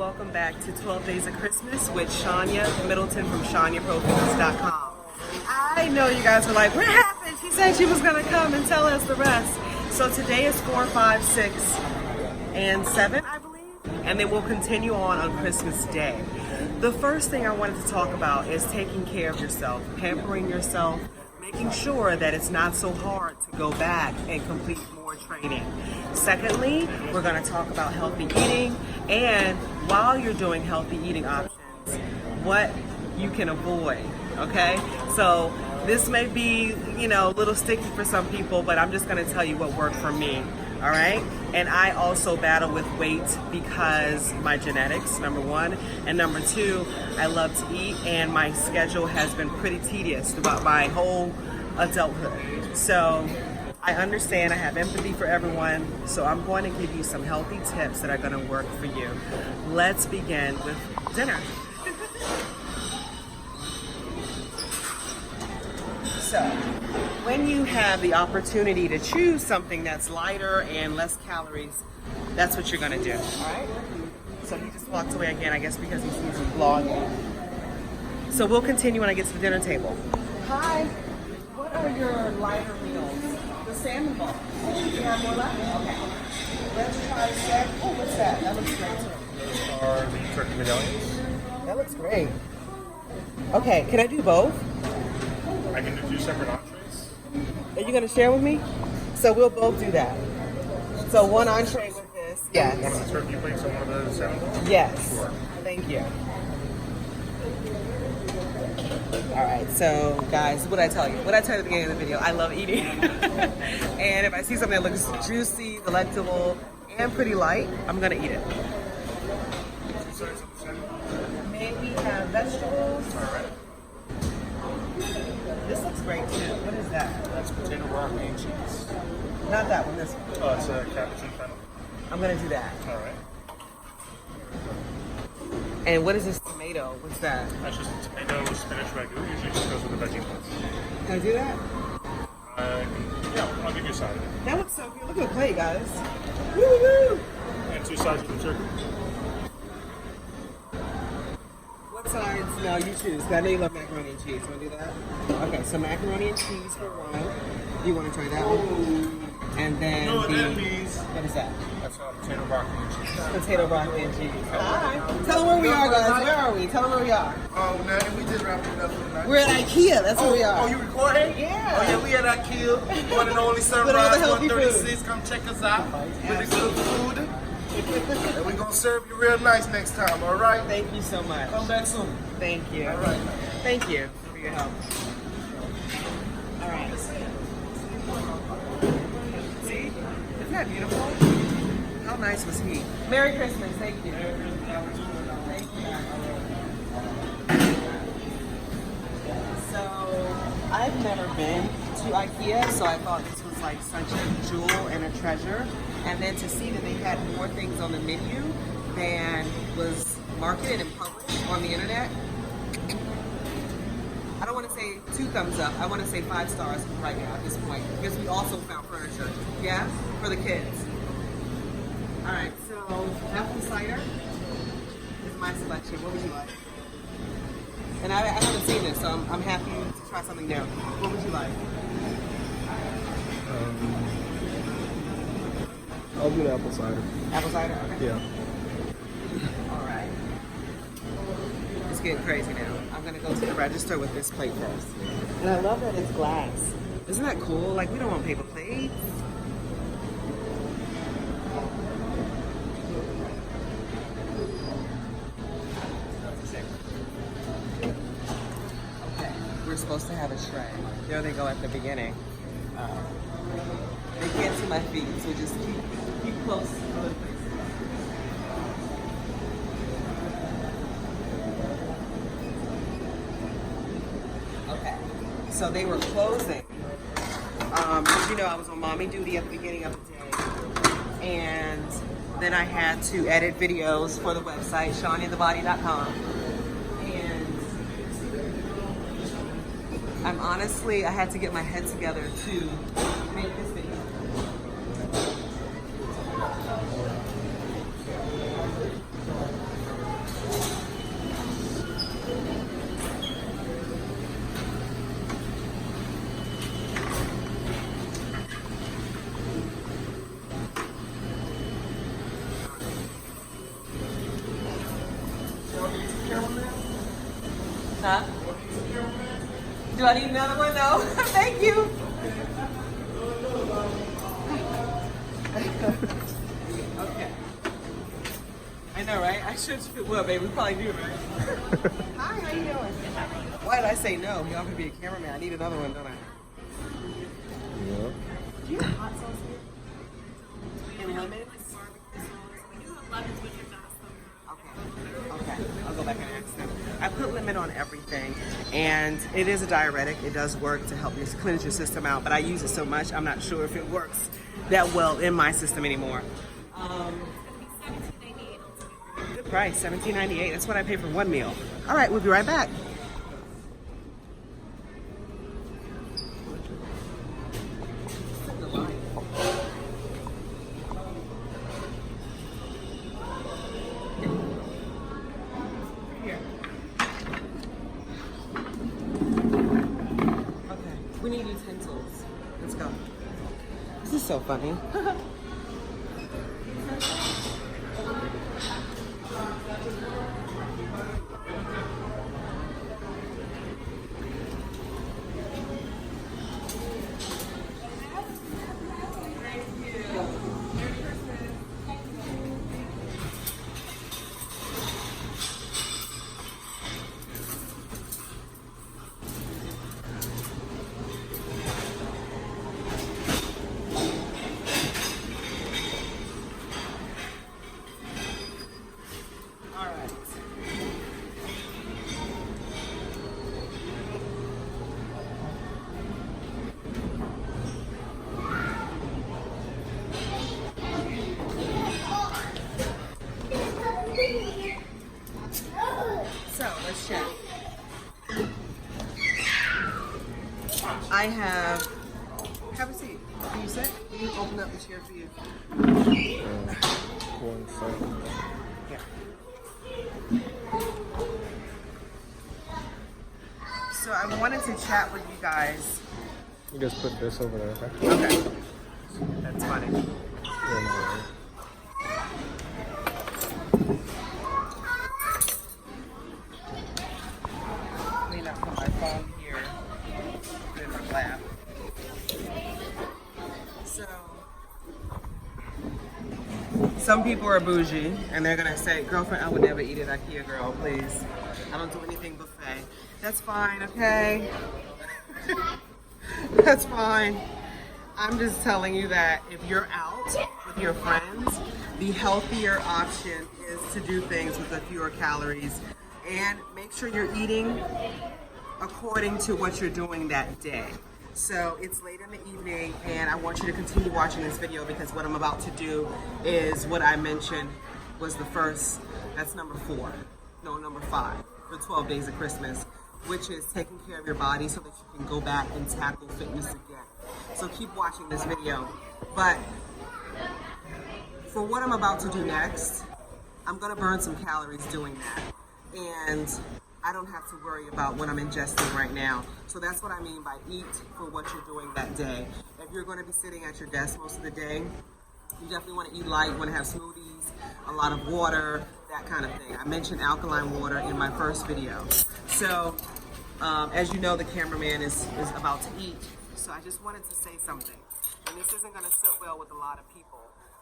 welcome back to 12 Days of Christmas with Shania Middleton from Chanyaprofitness.com. I know you guys are like, what happened? She said she was going to come and tell us the rest. So today is 4, 5, 6, and 7, I believe, and then we'll continue on Christmas Day. The first thing I wanted to talk about is taking care of yourself, pampering yourself, making sure that it's not so hard to go back and complete more training. Secondly, we're going to talk about healthy eating, and while you're doing healthy eating options, what you can avoid, okay? So this may be, a little sticky for some people, but I'm just going to tell you what worked for me, all right? And I also battle with weight because my genetics, number one, and number two, I love to eat, and my schedule has been pretty tedious throughout my whole adulthood. So I understand, I have empathy for everyone, so I'm going to give you some healthy tips that are going to work for you. Let's begin with dinner. So, when you have the opportunity to choose something that's lighter and less calories, that's what you're going to do, all right? So he just walked away again, I guess because he sees me vlogging. So we'll continue when I get to the dinner table. Hi, what are your lighter meals? The salmon ball. You have more left? Okay. Let's try set. Oh, what's that? That looks great too. Those are the turkey medallions. That looks great. Okay, can I do both? I can do 2 separate entrees. Are you going to share with me? So we'll both do that. So one entree with this. Yes. One of the turkey plates and one of the salmon balls? Yes. Sure. Thank you. All right, so guys, what I tell you? What I tell you at the beginning of the video, I love eating. And if I see something that looks juicy, delectable, and pretty light, I'm going to eat it. 2 sides of the salmon. May we have vegetables? All right. This looks great too. What is that? That's potato broccoli and cheese. Not that one, this one. Oh, it's a cabbage and fennel. I'm going to do that. All right. And what is this tomato? What's that? That's just a tomato spinach ragu. Usually just goes with the veggie ones. Can I do that? Yeah, I'll give you a side of it. That looks so good. Look at the plate, guys. Woo-hoo! And 2 sides of the turkey. What sides? No, you choose. 'Cause I know you love macaroni and cheese. Want to do that? Okay, so macaroni and cheese for one. You want to try that one? And then what is that? That's potato broccoli and cheese. Potato broccoli and cheese. Hi. Tell them where we are, guys. Where are we? Tell them where we are. Oh, man, we just wrapped it up for the night. We're at Ikea. That's where we are. Oh, you recording? Yeah. Oh, yeah, we at Ikea. One and only With all the Sunrise healthy 136. Come check us out with the good food. And we're going to serve you real nice next time, all right? Thank you so much. Come back soon. Thank you. All right. Thank you for your help. All right. See? Isn't that beautiful? How nice was he? Merry Christmas. Thank you. Thank you. So, I've never been to Ikea, so I thought this was like such a jewel and a treasure. And then to see that they had more things on the menu than was marketed and published on the internet. I don't want to say 2 thumbs up. I want to say 5 stars right now at this point, because we also found furniture, yeah, for the kids. All right, so apple cider is my selection. What would you like? And I haven't seen this, so I'm happy to try something new. What would you like? I'll do the apple cider. Apple cider? Okay. Yeah. All right. It's getting crazy now. I'm gonna go to the register with this plate first. And I love that it's glass. Isn't that cool? Like, we don't want paper plates. Okay, we're supposed to have a tray. There they go at the beginning. They can't see my feet, so just keep close to the place. Okay, so they were closing. I was on mommy duty at the beginning of the day, and then I had to edit videos for the website, ShaniaTheBody.com. And I had to get my head together to make this video. Huh? Do I need another one? No. Thank you. Okay. I know, right? I should well, baby. We probably do, right? Hi, how you doing? Why did I say no? Y'all could be a cameraman. I need another one, don't I? Yeah. Do you have hot sauce here? And lemons? Okay. I'll go back and ask them. I put lemon on everything, and it is a diuretic. It does work to help you cleanse your system out, but I use it so much, I'm not sure if it works that well in my system anymore. Good price, $17.98. That's what I pay for one meal. All right, we'll be right back. We need utensils. Let's go. This is so funny. So let's check. I have a seat. Can you sit? Can you open up the chair for you? 1 second. Yeah. So I wanted to chat with you guys. You just put this over there, okay? Okay. That's funny. Yeah, no worries. Let me not put my phone here. Put it in my lap. So, some people are bougie and they're gonna say, girlfriend, I would never eat at Ikea, girl, please. I don't do anything buffet. That's fine, okay? That's fine. I'm just telling you that if you're out with your friends, the healthier option is to do things with the fewer calories and make sure you're eating according to what you're doing that day. So it's late in the evening and I want you to continue watching this video because what I'm about to do is what I mentioned was the first, that's number 5 for 12 days of Christmas, which is taking care of your body so that you can go back and tackle fitness again. So keep watching this video. But for what I'm about to do next, I'm gonna burn some calories doing that. And I don't have to worry about what I'm ingesting right now. So that's what I mean by eat for what you're doing that day. If you're gonna be sitting at your desk most of the day, you definitely wanna eat light, you wanna have smoothies, a lot of water, that kind of thing. I mentioned alkaline water in my first video. So, as you know, the cameraman is about to eat. So I just wanted to say something. And this isn't gonna sit well with a lot of people,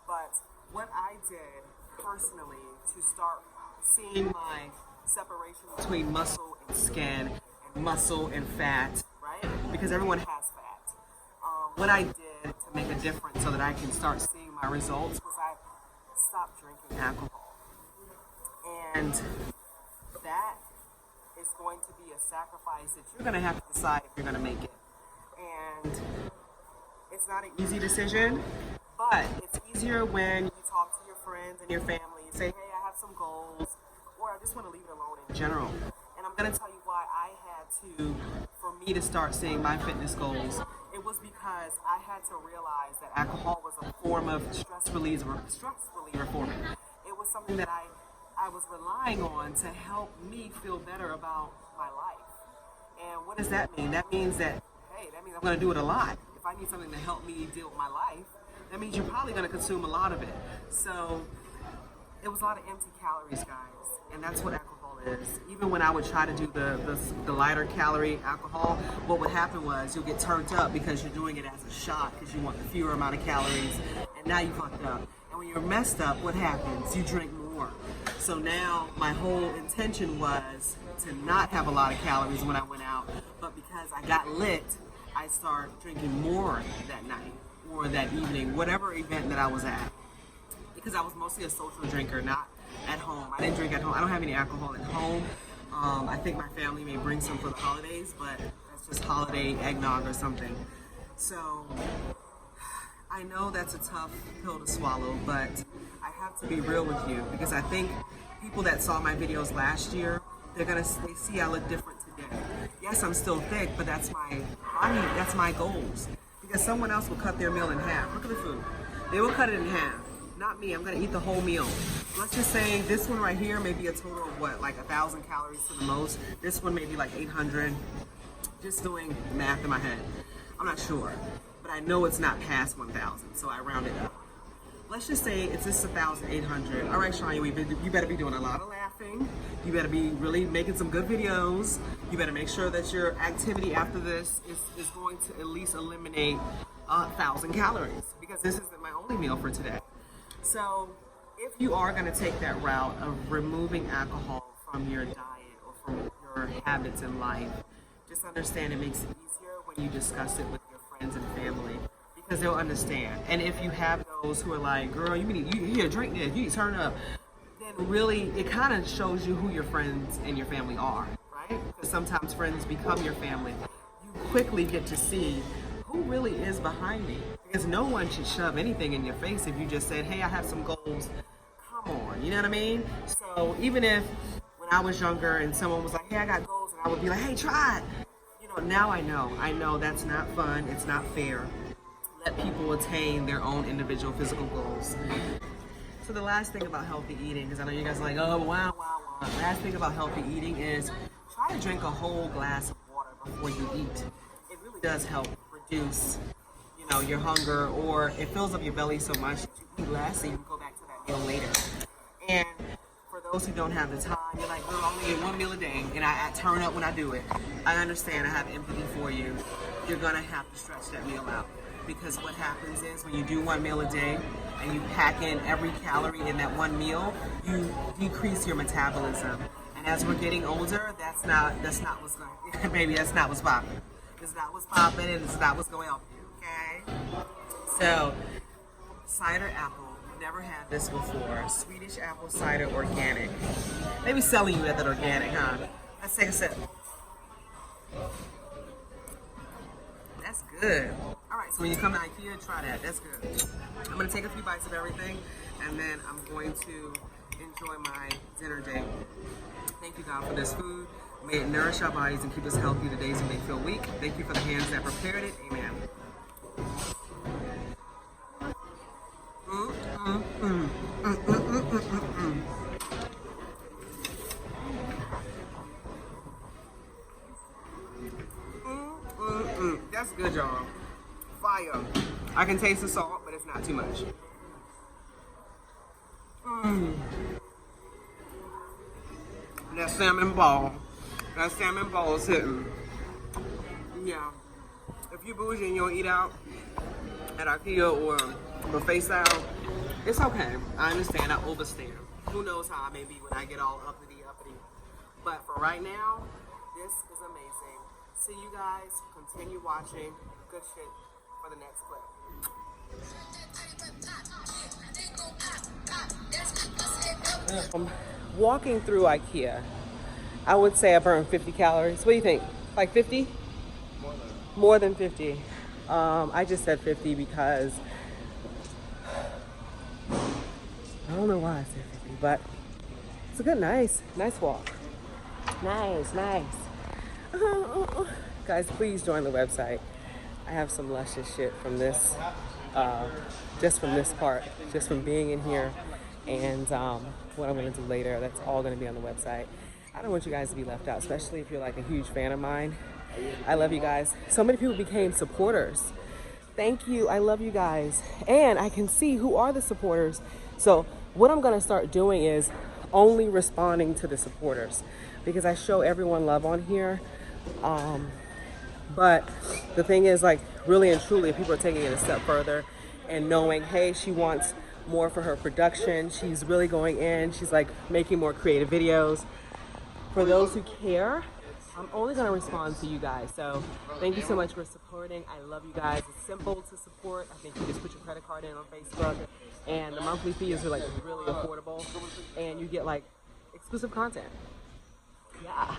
but what I did personally to start seeing my separation between muscle and skin and muscle and fat, right? Because everyone has fat. What I did to make a difference so that I can start seeing my results was I stopped drinking alcohol. And that is going to be a sacrifice that you're going to have to decide if you're going to make it. And it's not an easy decision, but it's easier when you talk to your friends and your family and say, hey, I have some goals, or I just want to leave it alone in general. And I'm going to tell you why I had to, for me to start seeing my fitness goals, it was because I had to realize that alcohol was a form of stress reliever for me. It was something that I was relying on to help me feel better about my life. And what does that mean? That means that, hey, that means I'm going to do it a lot. If I need something to help me deal with my life, that means you're probably going to consume a lot of it. So it was a lot of empty calories, guys, and that's what alcohol is. Even when I would try to do the lighter calorie alcohol, what would happen was you'll get turned up because you're doing it as a shot because you want the fewer amount of calories, and now you fucked up. And when you're messed up, what happens? You drink more. So now my whole intention was to not have a lot of calories when I went out, but because I got lit, I started drinking more that night or that evening, whatever event that I was at. Because I was mostly a social drinker, not at home. I didn't drink at home. I don't have any alcohol at home. I think my family may bring some for the holidays, but that's just holiday eggnog or something. So I know that's a tough pill to swallow, but I have to be real with you because I think people that saw my videos last year, they see I look different today. Yes, I'm still thick, but that's my goals. Because someone else will cut their meal in half. Look at the food. They will cut it in half. Not me, I'm gonna eat the whole meal. Let's just say this one right here may be a total of what, like 1,000 calories to the most. This one may be like 800. Just doing math in my head. I'm not sure, but I know it's not past 1,000, so I round it up. Let's just say it's just 1,800. All right, Shania, you better be doing a lot of laughing. You better be really making some good videos. You better make sure that your activity after this is going to at least eliminate 1,000 calories because this isn't my only meal for today. So if you are going to take that route of removing alcohol from your diet or from your habits in life, just understand it makes it easier when you discuss it with your friends and family because they'll understand. And if you have those who are like, girl, you here, drink this, you need to turn up, then really it kind of shows you who your friends and your family are, right? Because sometimes friends become your family. You quickly get to see who really is behind me. Because no one should shove anything in your face if you just said, hey, I have some goals. Come on, you know what I mean? So even if when I was younger and someone was like, hey, I got goals, and I would be like, hey, try it. You know, now I know that's not fun, it's not fair. Let people attain their own individual physical goals. So the last thing about healthy eating, because I know you guys are like, oh, wow. The last thing about healthy eating is try to drink a whole glass of water before you eat. It really does help reduce your hunger, or it fills up your belly so much that you eat less and you can go back to that meal later. And for those who don't have the time, you're like, girl, I only eat one meal a day and I turn up when I do it. I understand, I have empathy for you. You're gonna have to stretch that meal out because what happens is when you do one meal a day and you pack in every calorie in that one meal, you decrease your metabolism. And as we're getting older, that's not what's going baby, that's not what's popping. It's not what's popping and it's not what's going on. Okay, so cider apple, never had this before. Swedish apple cider organic. They be selling you that organic, huh? Let's take a sip. That's good. All right, so when you come to Ikea, try that. That's good. I'm gonna take a few bites of everything, and then I'm going to enjoy my dinner date. Thank you, God, for this food. May it nourish our bodies and keep us healthy the days we may feel weak. Thank you for the hands that prepared it. Amen. That's good, y'all. Fire. I can taste the salt, but it's not too much. That salmon ball. That salmon ball is hitting. Yeah. If you bougie and you don't eat out at Ikea or buffet style, it's okay. I understand. I overstand. Who knows how I may be when I get all uppity. But for right now, this is amazing. See you guys. Continue watching. Good shit for the next clip. Walking through Ikea, I would say I burned 50 calories. What do you think? Like 50? More than 50. I just said 50 because I don't know why I said 50, but it's a good, nice walk. Nice. Guys, please join the website. I have some luscious shit from this, just from this part, just from being in here, and what I'm gonna do later. That's all gonna be on the website. I don't want you guys to be left out, especially if you're like a huge fan of mine. I love you guys. So many people became supporters. Thank you. I love you guys. And I can see who are the supporters. So what I'm gonna start doing is only responding to the supporters, because I show everyone love on here. But the thing is, like, really and truly, if people are taking it a step further and knowing, hey, she wants more for her production, she's really going in, she's like making more creative videos. For those who care, I'm only going to respond to you guys. So thank you so much for supporting. I love you guys. It's simple to support. I think you just put your credit card in on Facebook, and the monthly fees are like really affordable, and you get like exclusive content. Yeah.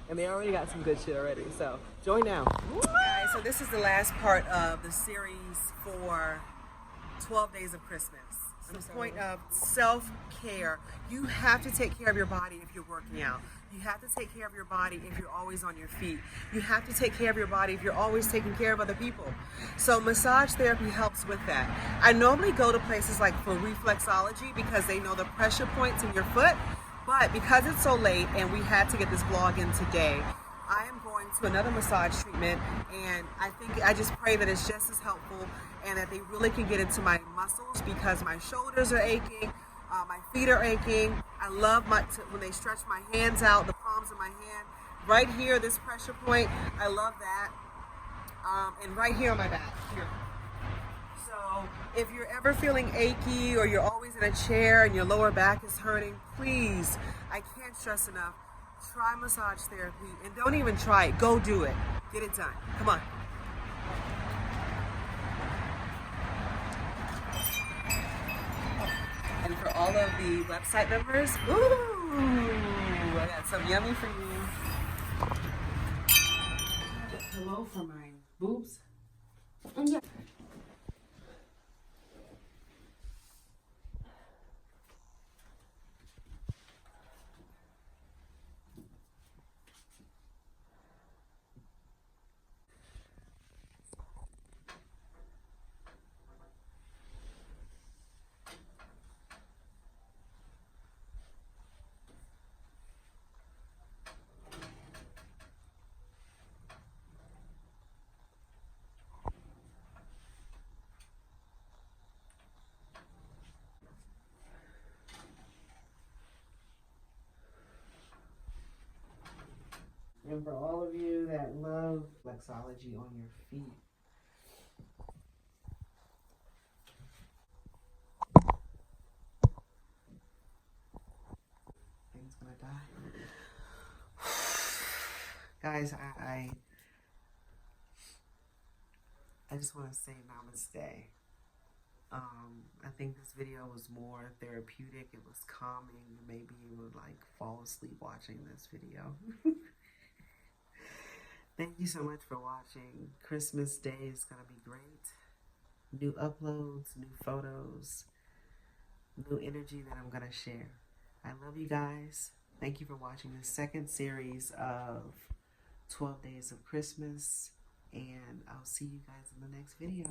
And they already got some good shit already. So join now. Alright, so this is the last part of the series for 12 Days of Christmas. From the point of self-care, you have to take care of your body if you're working out. You have to take care of your body if you're always on your feet. You have to take care of your body if you're always taking care of other people. So massage therapy helps with that. I normally go to places like for reflexology because they know the pressure points in your foot. But because it's so late and we had to get this vlog in today, I am going to another massage treatment, and I just pray that it's just as helpful and that they really can get into my muscles, because my shoulders are aching, my feet are aching. I love when they stretch my hands out, the palms of my hand. Right here, this pressure point, I love that. And right here on my back, here. So if you're ever feeling achy or you're always in a chair and your lower back is hurting, please, I can't stress enough, try massage therapy, and don't even try it. Go do it. Get it done. Come on. And for all of the website members, ooh, I got some yummy for you. Hello for my boobs. Yeah. And for all of you that love flexology on your feet, thing's gonna die. Guys, I just want to say namaste. I think this video was more therapeutic. It was calming. Maybe you would like fall asleep watching this video. Thank you so much for watching. Christmas Day is going to be great. New uploads, new photos, new energy that I'm going to share. I love you guys. Thank you for watching the second series of 12 Days of Christmas. And I'll see you guys in the next video.